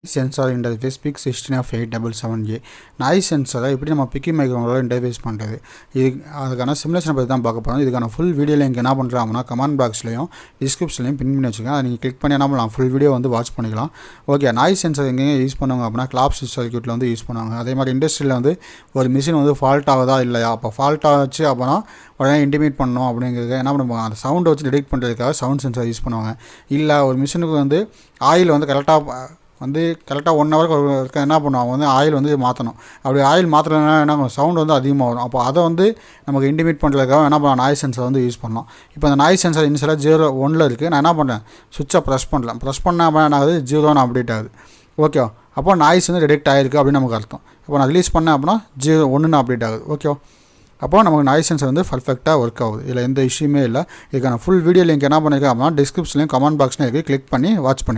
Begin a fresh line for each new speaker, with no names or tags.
Sensor interface PIC16F877A noise சென்சாரை எப்படி நம்ம பிக்கி மைக்ரோனோட இன்டர்ஃபேஸ் பண்ணுறது அதுக்கான சிமுலேஷனை பற்றி தான் பார்க்க போகிறோம். இதுக்கான ஃபுல் வீடியோ லிங்க் என்ன பண்ணுறாங்கன்னா கமெண்ட் பாக்ஸ்லையும் டிஸ்கிரிப்ஷன்லையும் பின் பண்ணி வச்சுக்கோங்க. அதை நீங்கள் கிளிக் பண்ணி என்ன பண்ணலாம், ஃபுல் வீடியோ வந்து வாட்ச் பண்ணிக்கலாம். ஓகே, நாய்ஸ் சென்சார் எங்கேயும் யூஸ் பண்ணுவாங்க அப்படின்னா கிளாப்ஸ் சர்க்யூட்டில் வந்து யூஸ் பண்ணுவாங்க. அதே மாதிரி இண்டஸ்ட்ரியில் வந்து ஒரு மிஷின் வந்து ஃபால்ட் ஆகுதா இல்லையா, அப்போ ஃபால்ட் ஆச்சு அப்படின்னா உடனே இன்டிமேட் பண்ணணும் அப்படிங்கிறது என்ன பண்ணுவாங்க, அந்த சவுண்டை வச்சு டிடெக்ட் பண்ணுறதுக்காக சவுண்ட் சென்சார் யூஸ் பண்ணுவாங்க. இல்லை ஒரு மிஷினுக்கு வந்து ஆயில் வந்து கரெக்டாக 1 ஹவருக்கு என்ன பண்ணுவாங்க, வந்து ஆயில் வந்து மாற்றணும். அப்படி ஆயில் மாற்றலைன்னா என்ன சவுண்ட் வந்து அதிகமாக வரும். அப்போ அதை வந்து நமக்கு இன்டிமேட் பண்ணுறதுக்காக என்ன பண்ணலாம், நாய்ஸ் சென்சார் வந்து யூஸ் பண்ணலாம். இப்போ அந்த நாய்ஸ் சென்சார் இனிஷியலாக 0 இருக்குது. நான் என்ன பண்ணுறேன், சுவிட்சை ப்ரெஸ் பண்ணால் அப்படின்னா என்ன ஆகுது, 0 அப்டேட் ஆகுது. ஓகே, அப்போ நாய்ஸ் வந்து டிடெக்ட் ஆகிருக்கு அப்படின்னு நமக்கு அர்த்தம். இப்போ நான் ரிலீஸ் பண்ணேன் அப்படின்னா 1 அப்டேட் ஆகுது. ஓகே, அப்போ நமக்கு நாய்ஸ் சென்சார் வந்து பர்ஃபெக்டாக ஒர்க் ஆகுது. இதில் எந்த இஷ்யூமே இல்லை. இதுக்கான ஃபுல் வீடியோ லிங்க் என்ன பண்ணியிருக்கேன் அப்படின்னா டிஸ்கிரிப்ஷன்லையும் கமெண்ட் பாக்ஸ்லையும் இருக்குது. கிளிக் பண்ணி வாட்ச் பண்ணி